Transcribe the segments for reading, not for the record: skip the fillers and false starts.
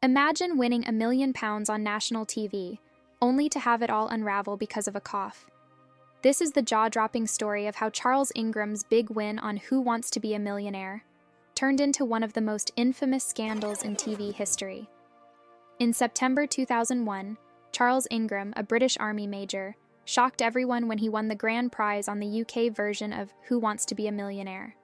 Imagine winning £1 million on national TV, only to have it all unravel because of a cough. This is the jaw-dropping story of how Charles Ingram's big win on Who Wants to Be a Millionaire turned into one of the most infamous scandals in TV history. In September 2001, Charles Ingram, a British Army major, shocked everyone when he won the grand prize on the UK version of Who Wants to Be a Millionaire.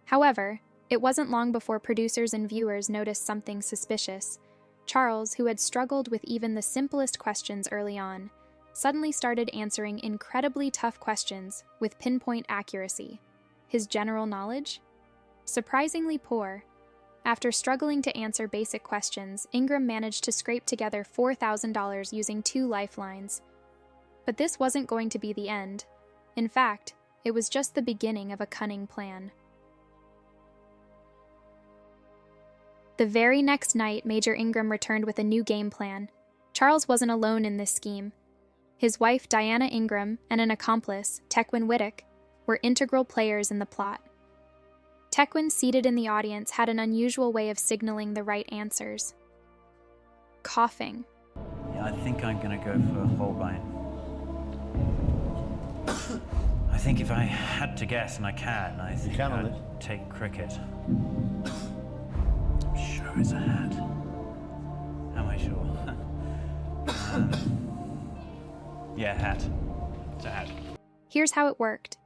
However, it wasn't long before producers and viewers noticed something suspicious. Charles, who had struggled with even the simplest questions early on, suddenly started answering incredibly tough questions with pinpoint accuracy. His general knowledge? Surprisingly poor. After struggling to answer basic questions, Ingram managed to scrape together $4,000 using 2 lifelines. But this wasn't going to be the end. In fact, it was just the beginning of a cunning plan. The very next night, Major Ingram returned with a new game plan. Charles wasn't alone in this scheme. His wife, Diana Ingram, and an accomplice, Tequin Whittock, were integral players in the plot. Tequin, seated in the audience, had an unusual way of signaling the right answers. Coughing. Yeah, I think I'm going to go for philbin. I think if I had to guess, and I can, I think I'd take cricket. I'm sure it's a hat. Am I sure? Yeah, hat. It's a hat. Here's how it worked.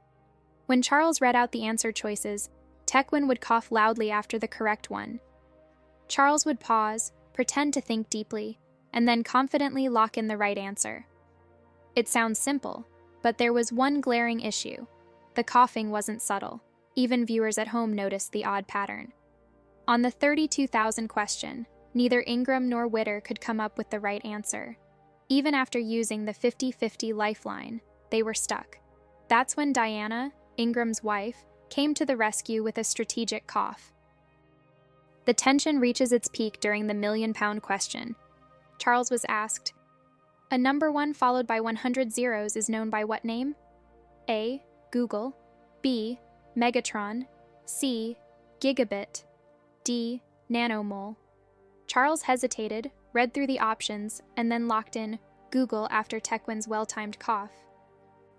When Charles read out the answer choices, Tequin would cough loudly after the correct one. Charles would pause, pretend to think deeply, and then confidently lock in the right answer. It sounds simple, but there was one glaring issue. The coughing wasn't subtle. Even viewers at home noticed the odd pattern. On the 32,000 question, neither Ingram nor Whittock could come up with the right answer. Even after using the 50-50 lifeline, they were stuck. That's when Diana, Ingram's wife, came to the rescue with a strategic cough. The tension reaches its peak during the £1 million question. Charles was asked, "A number 1 followed by 100 zeros is known by what name? A. Google, B. Megatron, C. Gigabit, D. Nanomole." Charles hesitated, read through the options, and then locked in Google after Tequin's well-timed cough.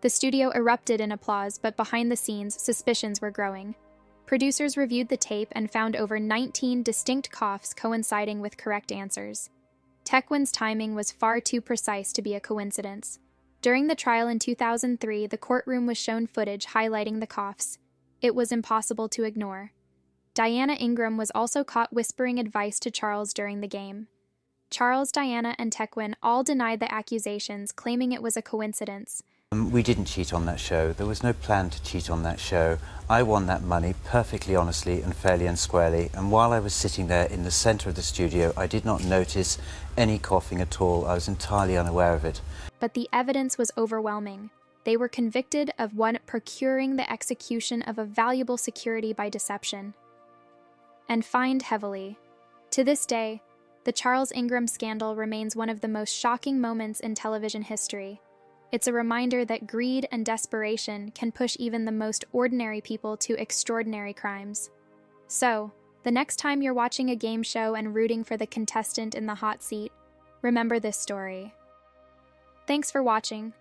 The studio erupted in applause, but behind the scenes, suspicions were growing. Producers reviewed the tape and found over 19 distinct coughs coinciding with correct answers. Tequin's timing was far too precise to be a coincidence. During the trial in 2003, the courtroom was shown footage highlighting the coughs. It was impossible to ignore. Diana Ingram was also caught whispering advice to Charles during the game. Charles, Diana, and Tequin all denied the accusations, claiming it was a coincidence. We didn't cheat on that show. There was no plan to cheat on that show. I won that money perfectly honestly and fairly and squarely, and while I was sitting there in the centre of the studio, I did not notice any coughing at all. I was entirely unaware of it. But the evidence was overwhelming. They were convicted of one procuring the execution of a valuable security by deception, and fined heavily. To this day, the Charles Ingram scandal remains one of the most shocking moments in television history. It's a reminder that greed and desperation can push even the most ordinary people to extraordinary crimes. So, the next time you're watching a game show and rooting for the contestant in the hot seat, remember this story. Thanks for watching.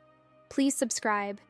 Please subscribe